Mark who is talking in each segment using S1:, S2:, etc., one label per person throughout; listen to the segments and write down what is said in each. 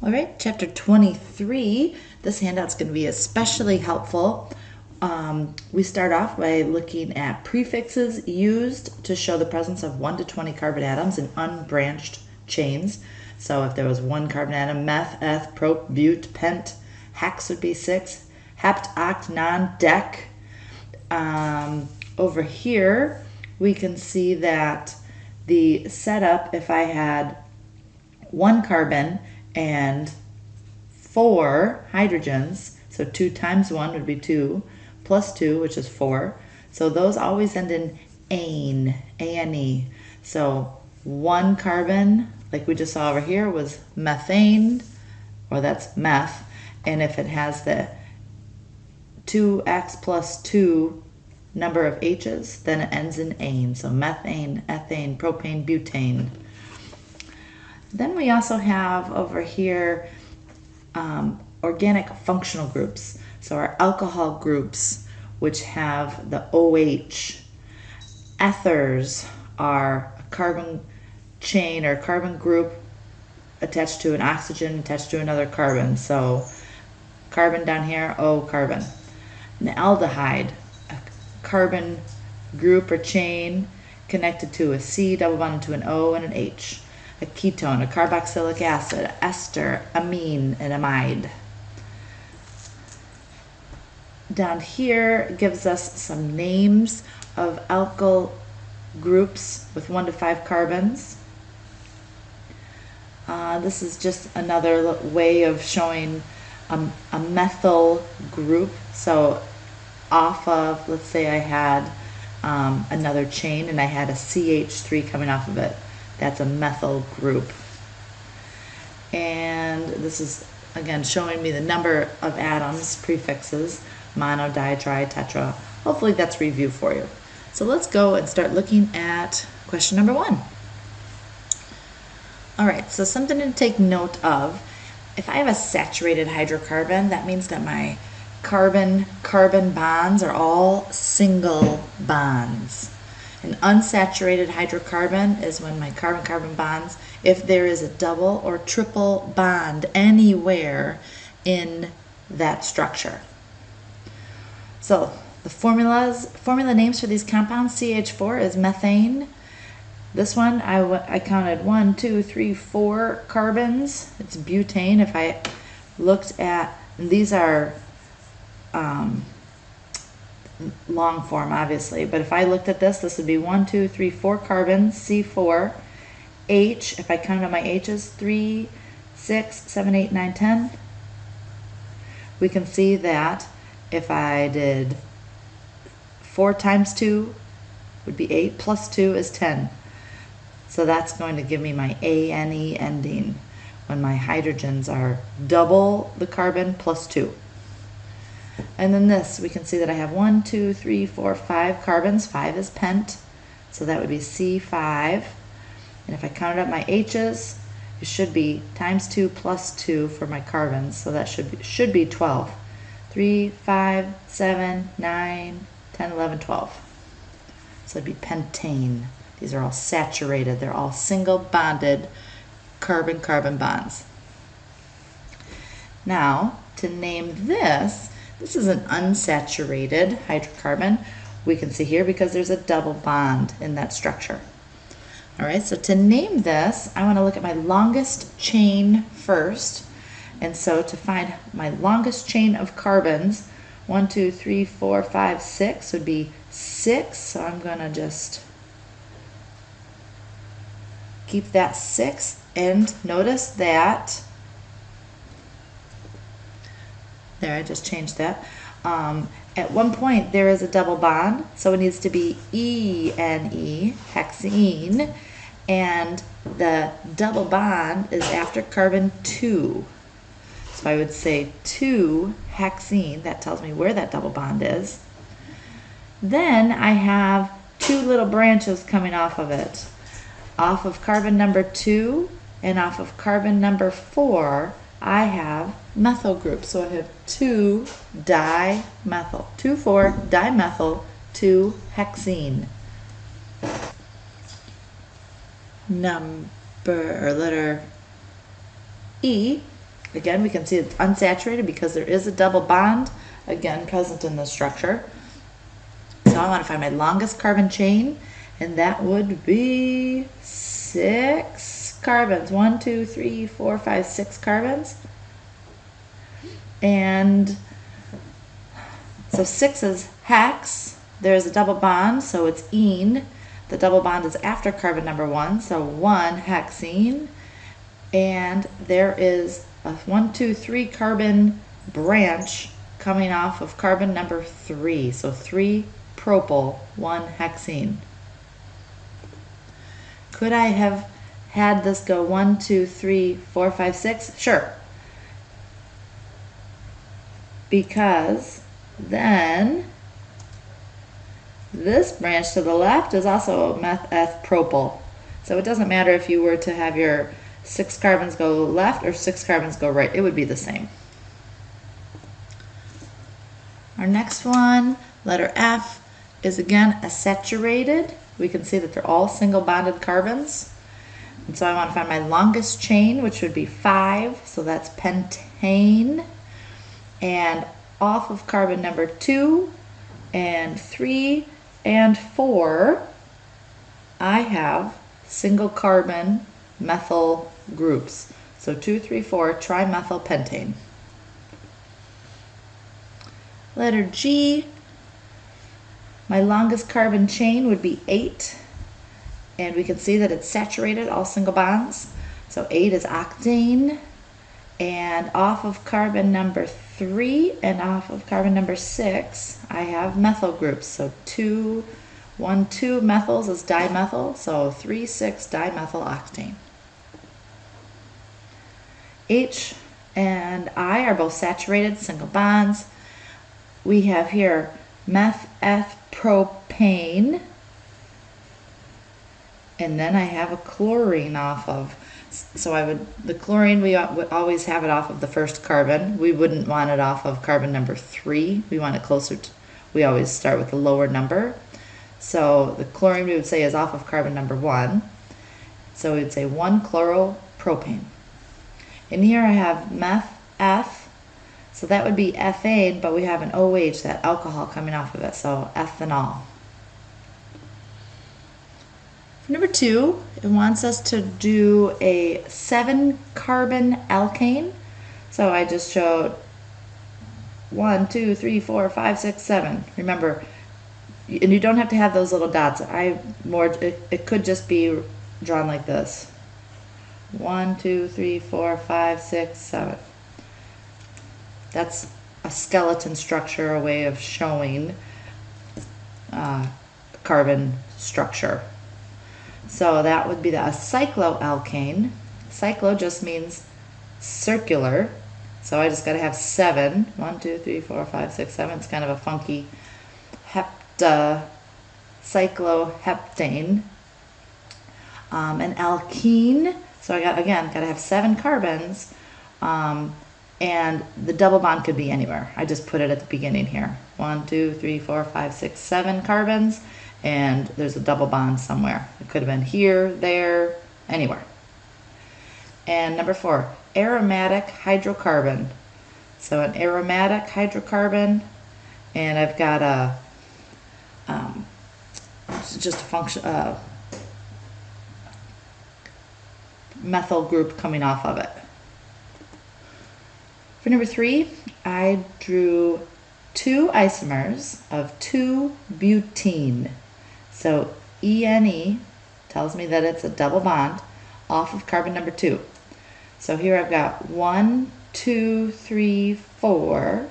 S1: All right, chapter 23. This handout's going to be especially helpful. We start off by looking at prefixes used to show the presence of 1 to 20 carbon atoms in unbranched chains. So if there was one carbon atom, meth, eth, prop, bute, pent, hex would be 6, hept, oct, non, dec. Over here, we can see that the setup, if I had one carbon and 4 hydrogens, so 2 times 1 would be 2, plus 2, which is 4. So those always end in ane, A-N-E. So 1 carbon, like we just saw over here, was methane, or that's meth. And if it has the 2x plus 2 number of H's, then it ends in ane. So methane, ethane, propane, butane. Then we also have over here organic functional groups. So our alcohol groups, which have the OH. Ethers are a carbon chain or carbon group attached to an oxygen attached to another carbon. So carbon down here, O carbon. An aldehyde, a carbon group or chain connected to a C double bonded to an O and an H. A ketone, a carboxylic acid, ester, amine, and amide. Down here gives us some names of alkyl groups with 1 to 5 carbons. This is just another way of showing a methyl group. So off of, let's say I had another chain and I had a CH3 coming off of it. That's a methyl group. And this is, again, showing me the number of atoms, prefixes, mono, di, tri, tetra. Hopefully that's review for you. So let's go and start looking at question number 1. All right, so something to take note of. If I have a saturated hydrocarbon, that means that my carbon-carbon bonds are all single bonds. An unsaturated hydrocarbon is when my carbon-carbon bonds, if there is a double or triple bond anywhere in that structure. So the formula names for these compounds, CH4 is methane. This one, I counted 1, 2, 3, 4 carbons. It's butane. If I looked at, these are long form, obviously, but if I looked at this would be 1, 2, 3, 4 carbons, C4. H, if I counted my H's, 3, 6, 7, 8, 9, 10. We can see that if I did 4 times 2 would be 8, plus 2 is 10. So that's going to give me my ANE ending when my hydrogens are double the carbon plus 2. And then this, we can see that I have 1, 2, 3, 4, 5 carbons. 5 is pent, so that would be C5. And if I counted up my H's, it should be times 2 plus 2 for my carbons, so that should be 12. 3, 5, 7, 9, 10, 11, 12. So it'd be pentane. These are all saturated. They're all single bonded carbon-carbon bonds. Now, to name this is an unsaturated hydrocarbon. We can see here because there's a double bond in that structure. All right, so to name this, I want to look at my longest chain first. And so to find my longest chain of carbons, 1, 2, 3, 4, 5, 6 would be 6. So I'm going to just keep that 6. And notice that, there, I just changed that. At one point, there is a double bond, so it needs to be ENE, hexene, and the double bond is after carbon 2. So I would say 2-hexene, that tells me where that double bond is. Then I have 2 little branches coming off of it. Off of carbon number 2 and off of carbon number 4, I have methyl groups. So I have 2-dimethyl, 2,4-dimethyl, 2-hexene. Number or letter E Again, we can see it's unsaturated because there is a double bond, again, present in the structure. So I want to find my longest carbon chain, and that would be 6 carbons. 1, 2, 3, 4, 5, 6 carbons. And so 6 is hex. There's a double bond, so it's ene. The double bond is after carbon number 1, so 1 hexene. And there is a 1, 2, 3 carbon branch coming off of carbon number 3. So 3 propyl, 1 hexene. Could I have had this go 1, 2, 3, 4, 5, 6? Sure. Because then this branch to the left is also meth propyl. So it doesn't matter if you were to have your 6 carbons go left or 6 carbons go right. It would be the same. Our next one, letter F, is again a saturated. We can see that they're all single bonded carbons. And so I want to find my longest chain, which would be 5. So that's pentane. And off of carbon number 2 and 3 and 4, I have single carbon methyl groups. So 2, 3, 4, trimethylpentane. Letter G, my longest carbon chain would be 8. And we can see that it's saturated, all single bonds. So 8 is octane. And off of carbon number 3 and off of carbon number 6, I have methyl groups. So 1, 2 methyls is dimethyl, so 3, 6 dimethyl octane. H and I are both saturated, single bonds. We have here meth-eth-propane, and then I have a chlorine off of. So the chlorine, we would always have it off of the first carbon. We wouldn't want it off of carbon number 3. We want it closer to, we always start with the lower number. So the chlorine we would say is off of carbon number 1. So we'd say 1-chloropropane. And here I have meth-eth. So that would be ethane, but we have an OH, that alcohol coming off of it. So ethanol. For number 2, it wants us to do a 7-carbon alkane. So I just showed 1, 2, 3, 4, 5, 6, 7. Remember, and you don't have to have those little dots. It could just be drawn like this. 1, 2, 3, 4, 5, 6, 7. That's a skeleton structure, a way of showing carbon structure. So that would be a cycloalkane. Cyclo just means circular. So I just got to have 7. 1, 2, 3, 4, 5, 6, 7. It's kind of a funky cycloheptane. An alkene. So I got to have 7 carbons. And the double bond could be anywhere. I just put it at the beginning here. 1, 2, 3, 4, 5, 6, 7 carbons. And there's a double bond somewhere. It could have been here, there, anywhere. And number 4, aromatic hydrocarbon. So an aromatic hydrocarbon, and I've got a just a function methyl group coming off of it. For number 3, I drew 2 isomers of 2-butene. So ENE tells me that it's a double bond off of carbon number 2. So here I've got 1, 2, 3, 4.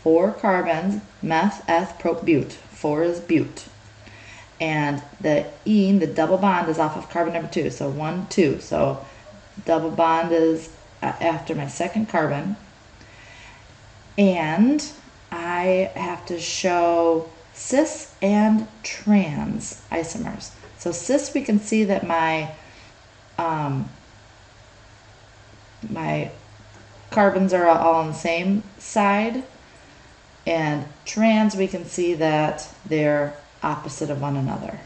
S1: 4 carbons, meth, eth, prop, bute. 4 is bute. And the ene, the double bond, is off of carbon number 2. So 1, 2. So double bond is after my second carbon. And I have to show cis and trans isomers. So cis, we can see that my my carbons are all on the same side, and trans, we can see that they're opposite of one another.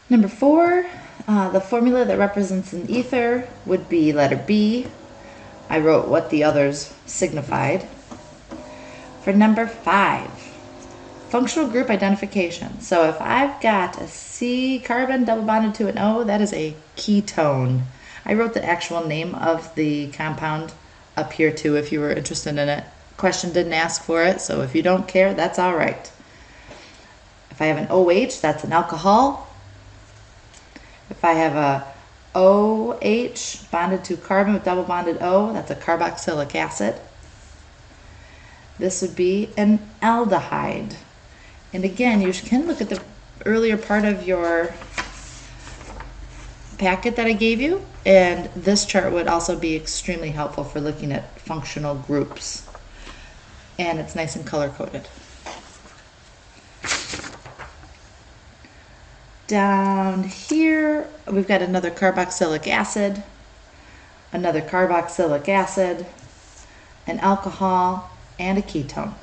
S1: Number 4, the formula that represents an ether would be letter B. I wrote what the others signified. For number 5, functional group identification. So if I've got a C carbon double bonded to an O, that is a ketone. I wrote the actual name of the compound up here too if you were interested in it. Question didn't ask for it, so if you don't care, that's all right. If I have an OH, that's an alcohol. If I have a OH bonded to carbon with double bonded O, that's a carboxylic acid. This would be an aldehyde. And again, you can look at the earlier part of your packet that I gave you, and this chart would also be extremely helpful for looking at functional groups. And it's nice and color-coded. Down here, we've got another carboxylic acid, another carboxylic acid, an alcohol, and a ketone.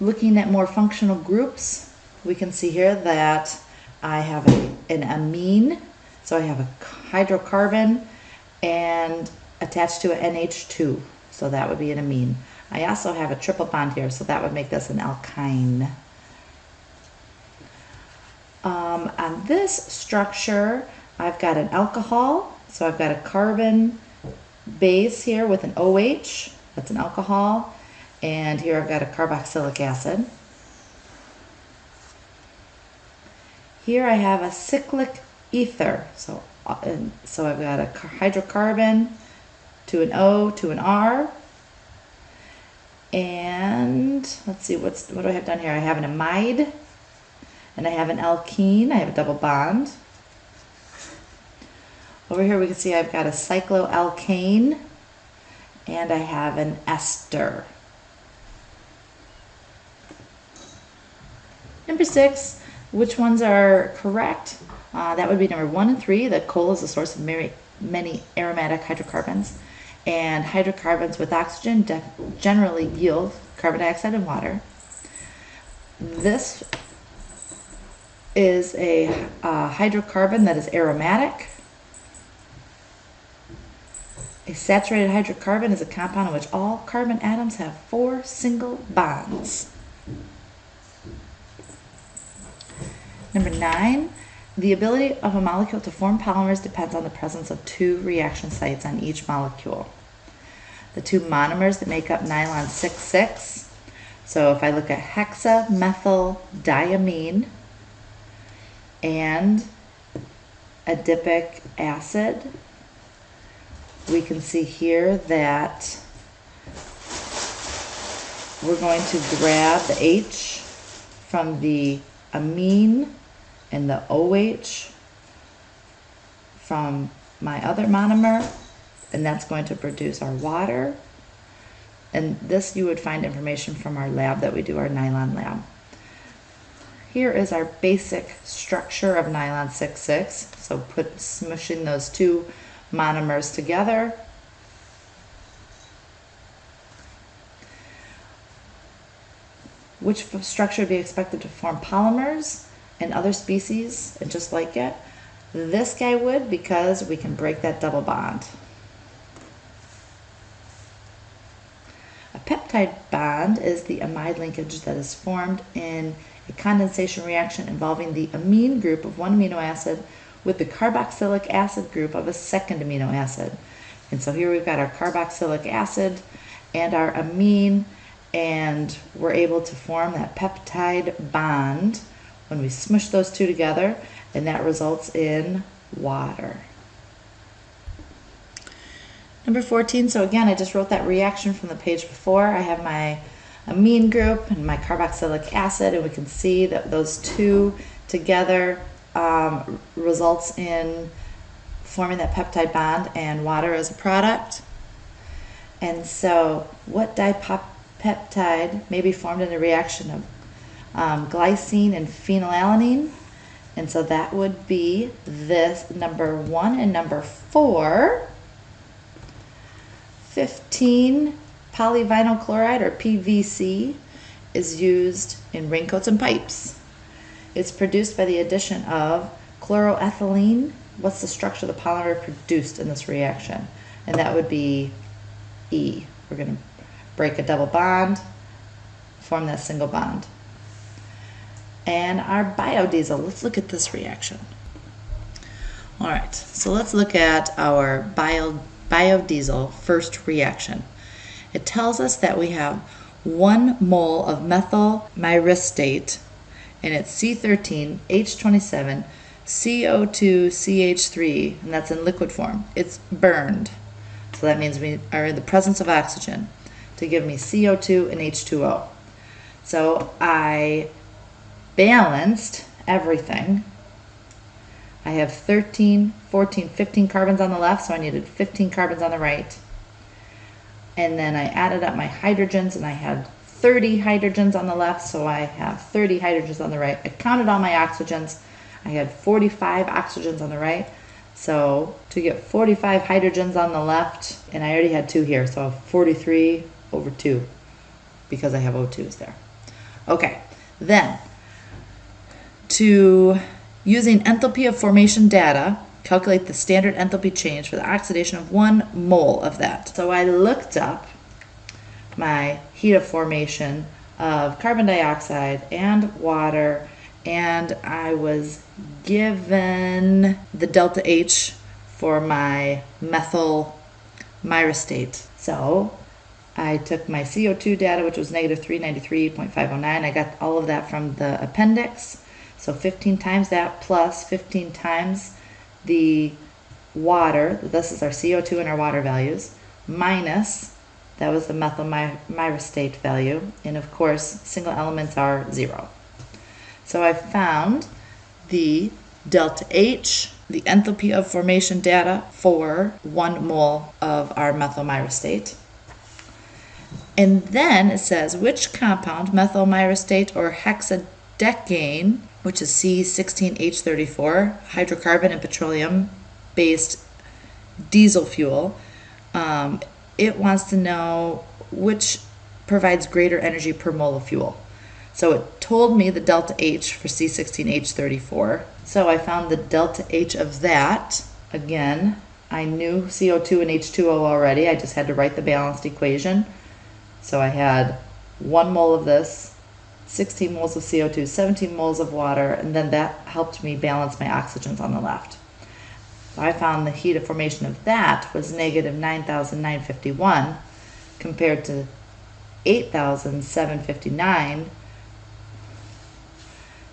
S1: Looking at more functional groups, we can see here that I have an amine, so I have a hydrocarbon and attached to an NH2, so that would be an amine. I also have a triple bond here, so that would make this an alkyne. On this structure, I've got an alcohol, so I've got a carbon base here with an OH, that's an alcohol, and here I've got a carboxylic acid. Here I have a cyclic ether, so I've got a hydrocarbon to an O to an R. And let's see, what do I have down here? I have an amide, and I have an alkene. I have a double bond. Over here we can see I've got a cycloalkane, and I have an ester. Number 6, which ones are correct? That would be number 1 and 3, that coal is a source of many aromatic hydrocarbons. And hydrocarbons with oxygen generally yield carbon dioxide and water. This is a hydrocarbon that is aromatic. A saturated hydrocarbon is a compound in which all carbon atoms have 4 single bonds. Number 9, the ability of a molecule to form polymers depends on the presence of 2 reaction sites on each molecule. The 2 monomers that make up nylon 6,6. So if I look at hexamethyldiamine and adipic acid, we can see here that we're going to grab the H from the amine and the OH from my other monomer, and that's going to produce our water. And this you would find information from our lab that we do, our nylon lab. Here is our basic structure of nylon 6,6. So smushing those 2 monomers together. Which structure would be expected to form polymers and other species and just like it? This guy would, because we can break that double bond. A peptide bond is the amide linkage that is formed in a condensation reaction involving the amine group of one amino acid with the carboxylic acid group of a second amino acid. And so here we've got our carboxylic acid and our amine, and we're able to form that peptide bond when we smush those 2 together, and that results in water. Number 14, so again, I just wrote that reaction from the page before. I have my amine group and my carboxylic acid, and we can see that those 2 together results in forming that peptide bond and water as a product. And so what dipeptide may be formed in a reaction of glycine and phenylalanine? And so that would be this number 1 and number 4. 15 polyvinyl chloride, or PVC, is used in raincoats and pipes. It's produced by the addition of chloroethylene. What's the structure of the polymer produced in this reaction? And that would be E. We're going to break a double bond, form that single bond. And our biodiesel, let's look at this reaction. All right, so let's look at our biodiesel first reaction. It tells us that we have 1 mole of methyl myristate, and it's C13H27 CO2 CH3, and that's in liquid form. It's burned, so that means we are in the presence of oxygen to give me CO2 and H2O. So I balanced everything. I have 13, 14, 15 carbons on the left, so I needed 15 carbons on the right. And then I added up my hydrogens, and I had 30 hydrogens on the left, so I have 30 hydrogens on the right. I counted all my oxygens. I had 45 oxygens on the right. So to get 45 hydrogens on the left, and I already had 2 here, so 43 over 2, because I have O2s there. Okay, then to using enthalpy of formation data, calculate the standard enthalpy change for the oxidation of 1 mole of that. So I looked up my heat of formation of carbon dioxide and water, and I was given the delta H for my methyl myristate. So I took my CO2 data, which was negative 393.509. I got all of that from the appendix. So 15 times that plus 15 times the water, this is our CO2 and our water values, minus, that was the methyl myristate value, and of course single elements are 0. So I found the delta H, the enthalpy of formation data for 1 mole of our methyl myristate. And then it says which compound, methyl myristate or hexadecane, which is C16H34, hydrocarbon and petroleum-based diesel fuel. It wants to know which provides greater energy per mole of fuel. So it told me the delta H for C16H34. So I found the delta H of that. Again, I knew CO2 and H2O already. I just had to write the balanced equation. So I had 1 mole of this, 16 moles of CO2, 17 moles of water, and then that helped me balance my oxygens on the left. So I found the heat of formation of that was negative 9,951 compared to 8,759.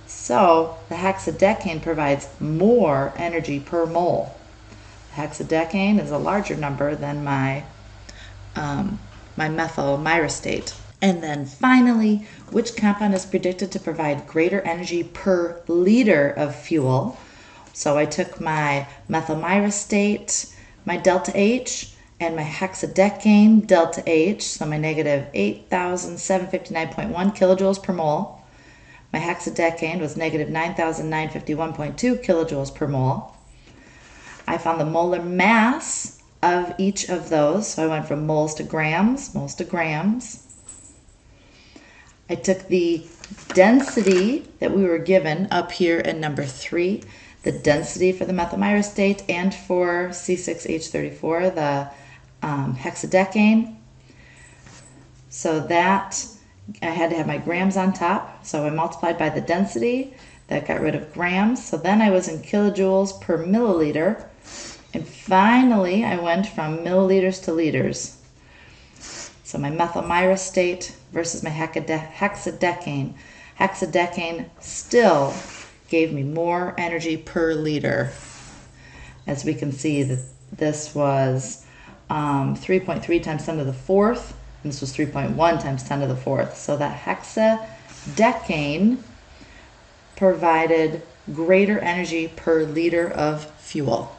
S1: So the hexadecane provides more energy per mole. The hexadecane is a larger number than my methyl myristate. And then finally, which compound is predicted to provide greater energy per liter of fuel? So I took my methyl myristate, my delta H, and my hexadecane delta H, so my negative 8,759.1 kilojoules per mole. My hexadecane was negative 9,951.2 kilojoules per mole. I found the molar mass of each of those, so I went from moles to grams, moles to grams. I took the density that we were given up here in number 3, the density for the methyl myristate and for C6H34, the hexadecane. So that, I had to have my grams on top, so I multiplied by the density. That got rid of grams. So then I was in kilojoules per milliliter. And finally, I went from milliliters to liters. So my methyl myristate versus my hexadecane. Hexadecane still gave me more energy per liter. As we can see, that this was 3.3 times 10 to the 4th, and this was 3.1 times 10 to the 4th. So that hexadecane provided greater energy per liter of fuel.